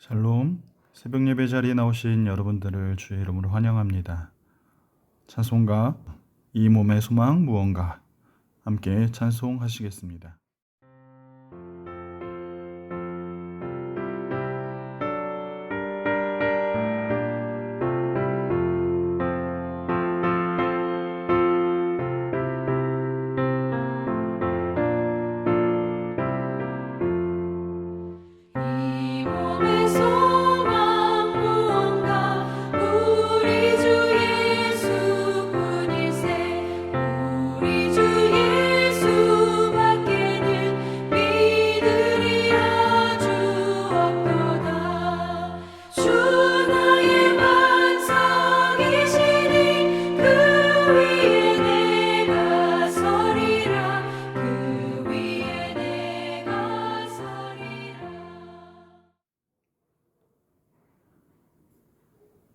샬롬, 새벽 예배 자리에 나오신 여러분들을 주의 이름으로 환영합니다. 찬송가 이 몸의 소망 무언가 함께 찬송하시겠습니다.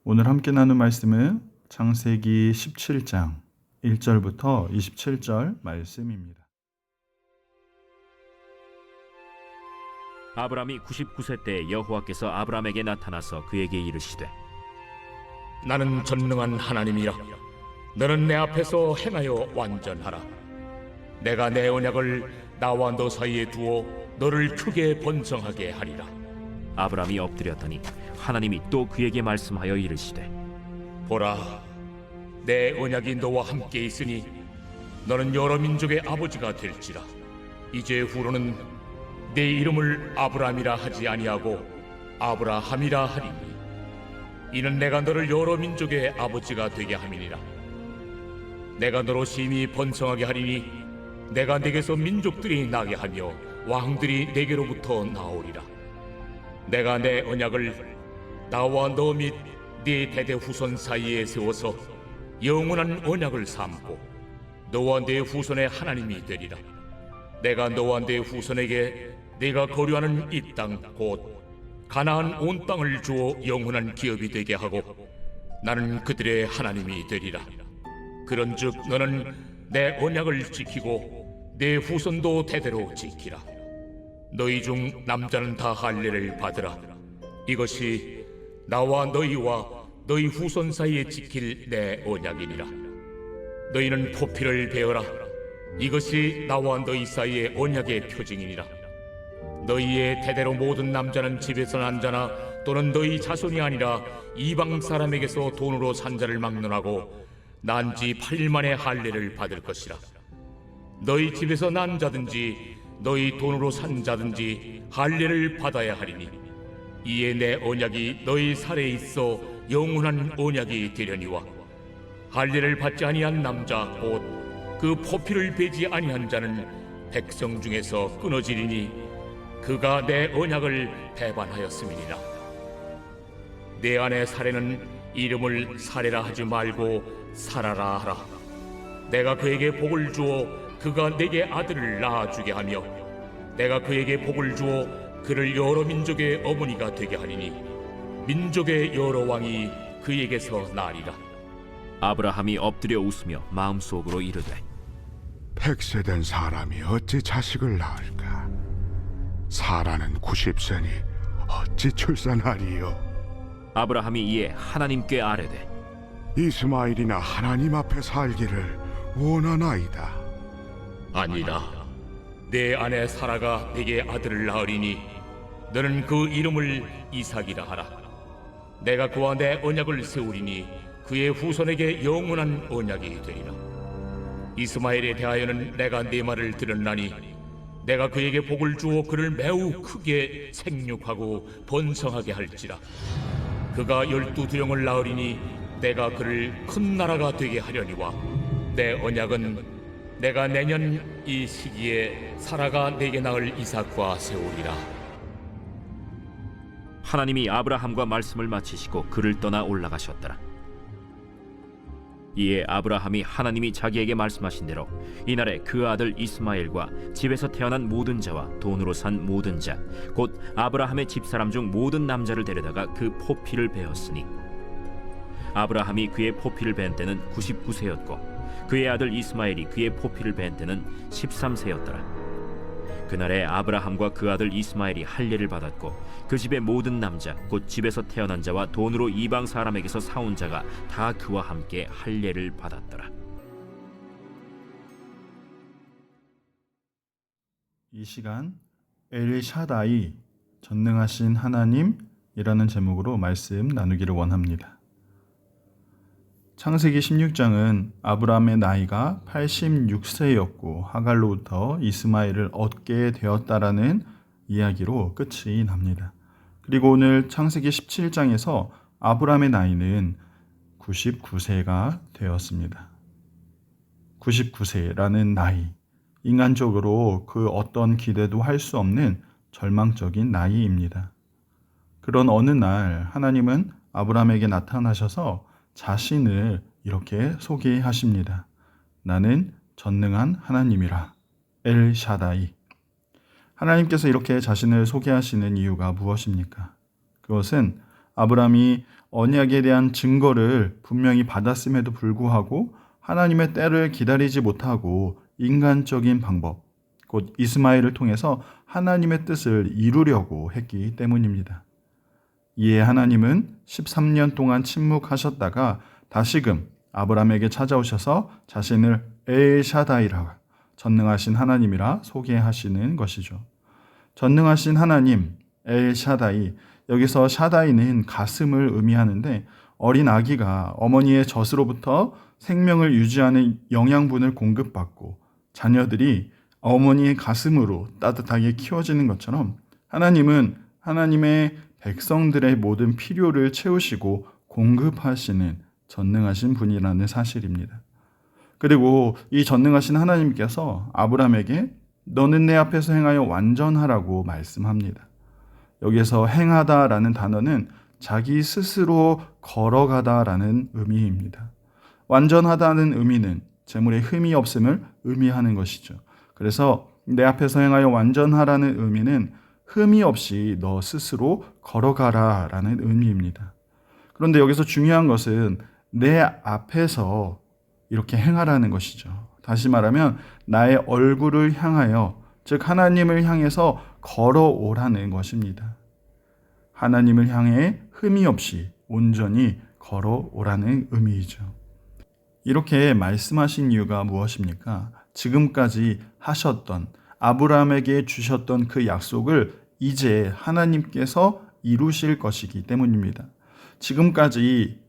오늘 함께 나눌 말씀은 창세기 17장 1절부터 27절 말씀입니다. 아브라함이 99세 때 여호와께서 아브라함에게 나타나서 그에게 이르시되 나는 전능한 하나님이라. 너는 내 앞에서 행하여 완전하라. 내가 내 언약을 나와 너 사이에 두어 너를 크게 번성하게 하리라. 아브라함이 엎드렸더니 하나님이 또 그에게 말씀하여 이르시되 보라, 내 언약이 너와 함께 있으니 너는 여러 민족의 아버지가 될지라. 이제 후로는 내 이름을 아브라함이라 하지 아니하고 아브라함이라 하리니 이는 내가 너를 여러 민족의 아버지가 되게 함이니라. 내가 너로 심히 번성하게 하리니 내가 내게서 민족들이 나게 하며 왕들이 내게로부터 나오리라. 내가 내 언약을 나와 너 및 네 대대 후손 사이에 세워서 영원한 언약을 삼고 너와 네 후손의 하나님이 되리라. 내가 너와 네 후손에게 네가 거류하는 이 땅 곧 가나안 온 땅을 주어 영원한 기업이 되게 하고 나는 그들의 하나님이 되리라. 그런즉 너는 내 언약을 지키고 내 후손도 대대로 지키라. 너희 중 남자는 다 할례를 받으라. 이것이 나와 너희와 너희 후손 사이에 지킬 내 언약이니라. 너희는 포피를 베어라. 이것이 나와 너희 사이의 언약의 표징이니라. 너희의 대대로 모든 남자는 집에서 난 자나 또는 너희 자손이 아니라 이방 사람에게서 돈으로 산 자를 막론하고 난 지 8일 만에 할례를 받을 것이라. 너희 집에서 난 자든지 너희 돈으로 산 자든지 할례를 받아야 하리니 이에 내 언약이 너희 살에 있어 영원한 언약이 되려니와 할례를 받지 아니한 남자 곧 그 포피를 베지 아니한 자는 백성 중에서 끊어지리니 그가 내 언약을 배반하였음이니라. 내 아내 사례는 이름을 사례라 하지 말고 사라라 하라. 내가 그에게 복을 주어 그가 내게 아들을 낳아주게 하며 내가 그에게 복을 주어 그를 여러 민족의 어머니가 되게 하리니 민족의 여러 왕이 그에게서 나리라. 아브라함이 엎드려 웃으며 마음속으로 이르되 100세 된 사람이 어찌 자식을 낳을까? 사라는 90세니 어찌 출산하리요? 아브라함이 이에 하나님께 아뢰되 이스마엘이나 하나님 앞에 살기를 원하나이다. 아니라 내 아내 사라가 내게 아들을 낳으리니 너는 그 이름을 이삭이라 하라. 내가 그와 내 언약을 세우리니 그의 후손에게 영원한 언약이 되리라. 이스마엘에 대하여는 내가 네 말을 들었나니 내가 그에게 복을 주어 그를 매우 크게 생육하고 번성하게 할지라. 그가 12두령을 낳으리니 내가 그를 큰 나라가 되게 하려니와 내 언약은 내가 내년 이 시기에 사라가 내게 낳을 이삭과 세우리라. 하나님이 아브라함과 말씀을 마치시고 그를 떠나 올라가셨더라. 이에 아브라함이 하나님이 자기에게 말씀하신 대로 이날에 그 아들 이스마엘과 집에서 태어난 모든 자와 돈으로 산 모든 자 곧 아브라함의 집사람 중 모든 남자를 데려다가 그 포피를 베었으니 아브라함이 그의 포피를 벤 때는 99세였고 그의 아들 이스마엘이 그의 포피를 벤 때는 13세였더라. 그날에 아브라함과 그 아들 이스마엘이 할례를 받았고 그 집의 모든 남자 곧 집에서 태어난 자와 돈으로 이방 사람에게서 사온 자가 다 그와 함께 할례를 받았더라. 이 시간 엘샤다이 전능하신 하나님이라는 제목으로 말씀 나누기를 원합니다. 창세기 16장은 아브라함의 나이가 86세였고 하갈로부터 이스마엘을 얻게 되었다라는 이야기로 끝이 납니다. 그리고 오늘 창세기 17장에서 아브라함의 나이는 99세가 되었습니다. 99세라는 나이, 인간적으로 그 어떤 기대도 할 수 없는 절망적인 나이입니다. 그런 어느 날 하나님은 아브라함에게 나타나셔서 자신을 이렇게 소개하십니다. 나는 전능한 하나님이라, 엘샤다이. 하나님께서 이렇게 자신을 소개하시는 이유가 무엇입니까? 그것은 아브라함이 언약에 대한 증거를 분명히 받았음에도 불구하고 하나님의 때를 기다리지 못하고 인간적인 방법, 곧 이스마엘을 통해서 하나님의 뜻을 이루려고 했기 때문입니다. 이에 하나님은 13년 동안 침묵하셨다가 다시금 아브라함에게 찾아오셔서 자신을 엘샤다이라, 전능하신 하나님이라 소개하시는 것이죠. 전능하신 하나님, 엘샤다이, 여기서 샤다이는 가슴을 의미하는데 어린 아기가 어머니의 젖으로부터 생명을 유지하는 영양분을 공급받고 자녀들이 어머니의 가슴으로 따뜻하게 키워지는 것처럼 하나님은 하나님의 백성들의 모든 필요를 채우시고 공급하시는 전능하신 분이라는 사실입니다. 그리고 이 전능하신 하나님께서 아브라함에게 너는 내 앞에서 행하여 완전하라고 말씀합니다. 여기서 행하다라는 단어는 자기 스스로 걸어가다라는 의미입니다. 완전하다는 의미는 재물에 흠이 없음을 의미하는 것이죠. 그래서 내 앞에서 행하여 완전하라는 의미는 흠이 없이 너 스스로 걸어가라라는 의미입니다. 그런데 여기서 중요한 것은 내 앞에서 이렇게 행하라는 것이죠. 다시 말하면 나의 얼굴을 향하여, 즉 하나님을 향해서 걸어오라는 것입니다. 하나님을 향해 흠이 없이 온전히 걸어오라는 의미이죠. 이렇게 말씀하신 이유가 무엇입니까? 지금까지 하셨던, 아브라함에게 주셨던 그 약속을 이제 하나님께서 이루실 것이기 때문입니다. 지금까지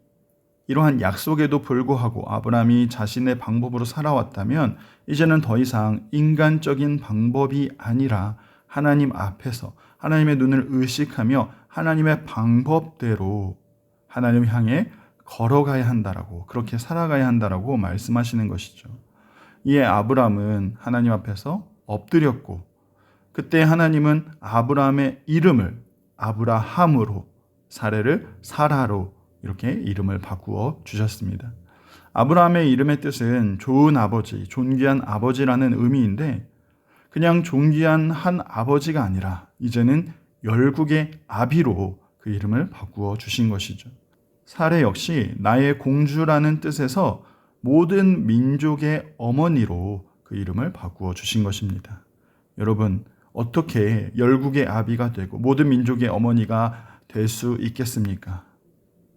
이러한 약속에도 불구하고 아브라함이 자신의 방법으로 살아왔다면 이제는 더 이상 인간적인 방법이 아니라 하나님 앞에서 하나님의 눈을 의식하며 하나님의 방법대로 하나님을 향해 걸어가야 한다라고, 그렇게 살아가야 한다라고 말씀하시는 것이죠. 이에 아브라함은 하나님 앞에서 엎드렸고 그때 하나님은 아브라함의 이름을 아브라함으로, 사레를 사라로 이렇게 이름을 바꾸어 주셨습니다. 아브라함의 이름의 뜻은 좋은 아버지, 존귀한 아버지라는 의미인데 그냥 존귀한 한 아버지가 아니라 이제는 열국의 아비로 그 이름을 바꾸어 주신 것이죠. 사레 역시 나의 공주라는 뜻에서 모든 민족의 어머니로 그 이름을 바꾸어 주신 것입니다. 여러분, 어떻게 열국의 아비가 되고 모든 민족의 어머니가 될 수 있겠습니까?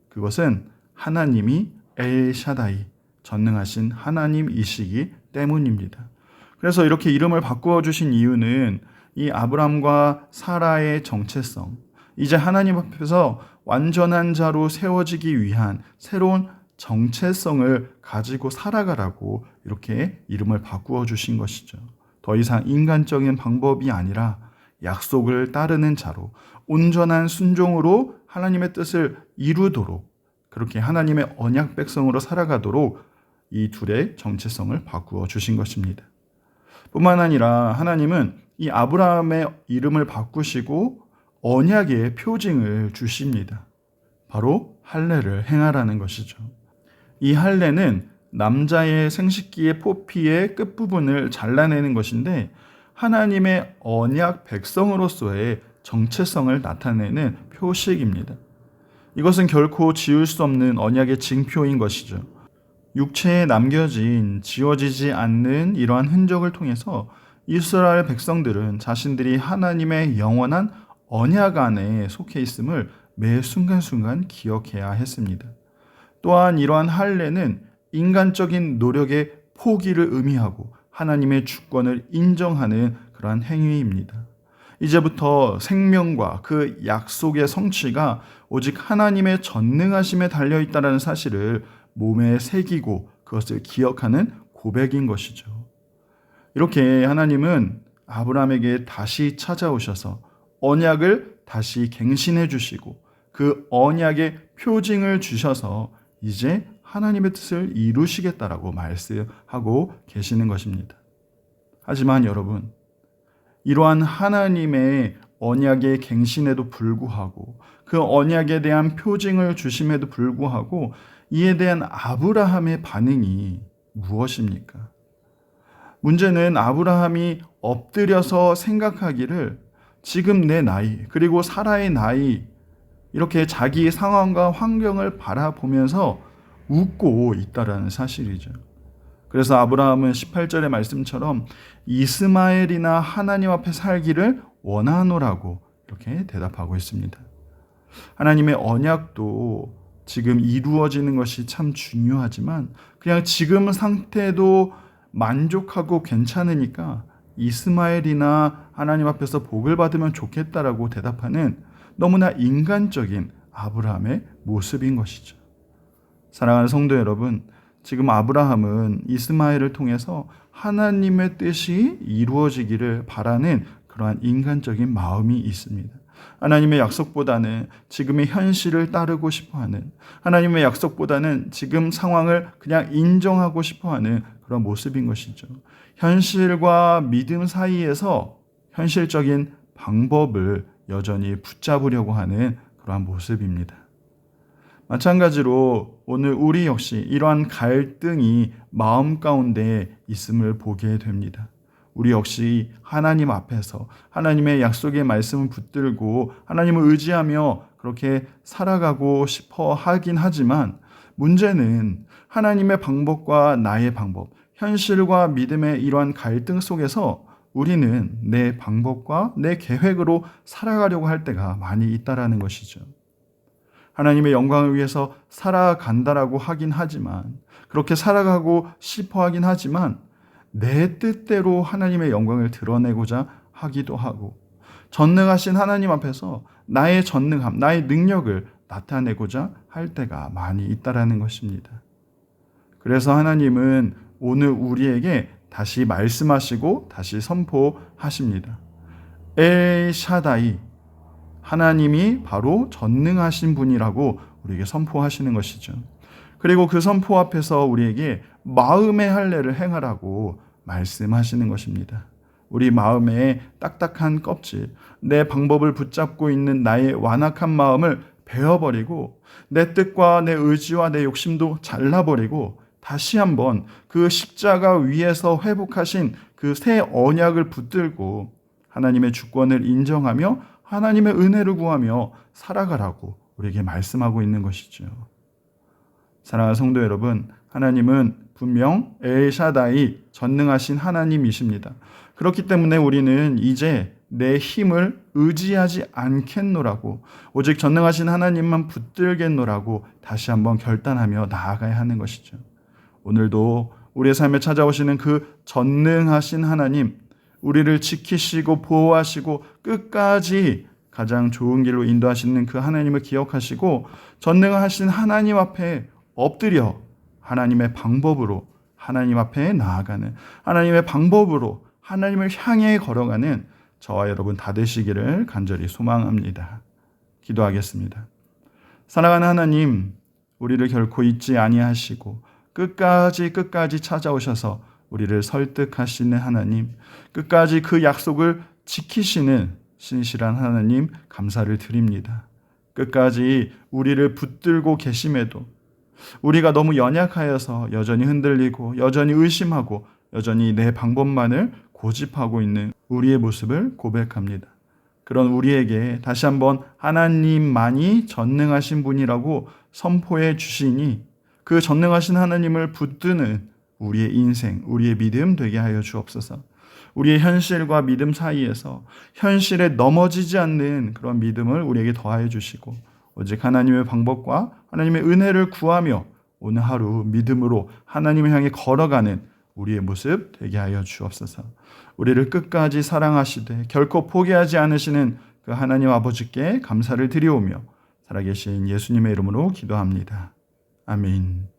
그것은 하나님이 엘샤다이, 전능하신 하나님이시기 때문입니다. 그래서 이렇게 이름을 바꾸어 주신 이유는 이 아브람과 사라의 정체성, 이제 하나님 앞에서 완전한 자로 세워지기 위한 새로운 정체성을 가지고 살아가라고 이렇게 이름을 바꾸어 주신 것이죠. 더 이상 인간적인 방법이 아니라 약속을 따르는 자로, 온전한 순종으로 하나님의 뜻을 이루도록, 그렇게 하나님의 언약 백성으로 살아가도록 이 둘의 정체성을 바꾸어 주신 것입니다. 뿐만 아니라 하나님은 이 아브라함의 이름을 바꾸시고 언약의 표징을 주십니다. 바로 할례를 행하라는 것이죠. 이 할례는 남자의 생식기의 포피의 끝부분을 잘라내는 것인데 하나님의 언약 백성으로서의 정체성을 나타내는 표식입니다. 이것은 결코 지울 수 없는 언약의 징표인 것이죠. 육체에 남겨진 지워지지 않는 이러한 흔적을 통해서 이스라엘 백성들은 자신들이 하나님의 영원한 언약 안에 속해 있음을 매 순간순간 기억해야 했습니다. 또한 이러한 할례는 인간적인 노력의 포기를 의미하고 하나님의 주권을 인정하는 그러한 행위입니다. 이제부터 생명과 그 약속의 성취가 오직 하나님의 전능하심에 달려있다는 사실을 몸에 새기고 그것을 기억하는 고백인 것이죠. 이렇게 하나님은 아브라함에게 다시 찾아오셔서 언약을 다시 갱신해 주시고 그 언약의 표징을 주셔서 이제 하나님의 뜻을 이루시겠다라고 말씀하고 계시는 것입니다. 하지만 여러분, 이러한 하나님의 언약의 갱신에도 불구하고 그 언약에 대한 표징을 주심에도 불구하고 이에 대한 아브라함의 반응이 무엇입니까? 문제는 아브라함이 엎드려서 생각하기를 지금 내 나이 그리고 사라의 나이 이렇게 자기 상황과 환경을 바라보면서 웃고 있다라는 사실이죠. 그래서 아브라함은 18절의 말씀처럼 이스마엘이나 하나님 앞에 살기를 원하노라고 이렇게 대답하고 있습니다. 하나님의 언약도 지금 이루어지는 것이 참 중요하지만 그냥 지금 상태도 만족하고 괜찮으니까 이스마엘이나 하나님 앞에서 복을 받으면 좋겠다라고 대답하는 너무나 인간적인 아브라함의 모습인 것이죠. 사랑하는 성도 여러분, 지금 아브라함은 이스마엘을 통해서 하나님의 뜻이 이루어지기를 바라는 그러한 인간적인 마음이 있습니다. 하나님의 약속보다는 지금의 현실을 따르고 싶어하는, 하나님의 약속보다는 지금 상황을 그냥 인정하고 싶어하는 그런 모습인 것이죠. 현실과 믿음 사이에서 현실적인 방법을 여전히 붙잡으려고 하는 그러한 모습입니다. 마찬가지로 오늘 우리 역시 이러한 갈등이 마음 가운데 있음을 보게 됩니다. 우리 역시 하나님 앞에서 하나님의 약속의 말씀을 붙들고 하나님을 의지하며 그렇게 살아가고 싶어 하긴 하지만 문제는 하나님의 방법과 나의 방법, 현실과 믿음의 이러한 갈등 속에서 우리는 내 방법과 내 계획으로 살아가려고 할 때가 많이 있다라는 것이죠. 하나님의 영광을 위해서 살아간다라고 하긴 하지만 그렇게 살아가고 싶어 하긴 하지만 내 뜻대로 하나님의 영광을 드러내고자 하기도 하고 전능하신 하나님 앞에서 나의 전능함, 나의 능력을 나타내고자 할 때가 많이 있다라는 것입니다. 그래서 하나님은 오늘 우리에게 다시 말씀하시고 다시 선포하십니다. 엘 샤다이, 하나님이 바로 전능하신 분이라고 우리에게 선포하시는 것이죠. 그리고 그 선포 앞에서 우리에게 마음의 할례를 행하라고 말씀하시는 것입니다. 우리 마음의 딱딱한 껍질, 내 방법을 붙잡고 있는 나의 완악한 마음을 베어버리고 내 뜻과 내 의지와 내 욕심도 잘라버리고 다시 한번 그 십자가 위에서 회복하신 그 새 언약을 붙들고 하나님의 주권을 인정하며 하나님의 은혜를 구하며 살아가라고 우리에게 말씀하고 있는 것이죠. 사랑하는 성도 여러분, 하나님은 분명 엘샤다이 전능하신 하나님이십니다. 그렇기 때문에 우리는 이제 내 힘을 의지하지 않겠노라고 오직 전능하신 하나님만 붙들겠노라고 다시 한번 결단하며 나아가야 하는 것이죠. 오늘도 우리의 삶에 찾아오시는 그 전능하신 하나님, 우리를 지키시고 보호하시고 끝까지 가장 좋은 길로 인도하시는 그 하나님을 기억하시고 전능하신 하나님 앞에 엎드려 하나님의 방법으로 하나님 앞에 나아가는 하나님의 방법으로 하나님을 향해 걸어가는 저와 여러분 다 되시기를 간절히 소망합니다. 기도하겠습니다. 사랑하는 하나님, 우리를 결코 잊지 아니하시고 끝까지 찾아오셔서 우리를 설득하시는 하나님, 끝까지 그 약속을 지키시는 신실한 하나님 감사를 드립니다. 끝까지 우리를 붙들고 계심에도 우리가 너무 연약하여서 여전히 흔들리고 여전히 의심하고 여전히 내 방법만을 고집하고 있는 우리의 모습을 고백합니다. 그런 우리에게 다시 한번 하나님만이 전능하신 분이라고 선포해 주시니 그 전능하신 하나님을 붙드는 우리의 인생, 우리의 믿음 되게 하여 주옵소서. 우리의 현실과 믿음 사이에서 현실에 넘어지지 않는 그런 믿음을 우리에게 더하여 주시고 오직 하나님의 방법과 하나님의 은혜를 구하며 오늘 하루 믿음으로 하나님을 향해 걸어가는 우리의 모습 되게 하여 주옵소서. 우리를 끝까지 사랑하시되 결코 포기하지 않으시는 그 하나님 아버지께 감사를 드리오며 살아계신 예수님의 이름으로 기도합니다. 아멘.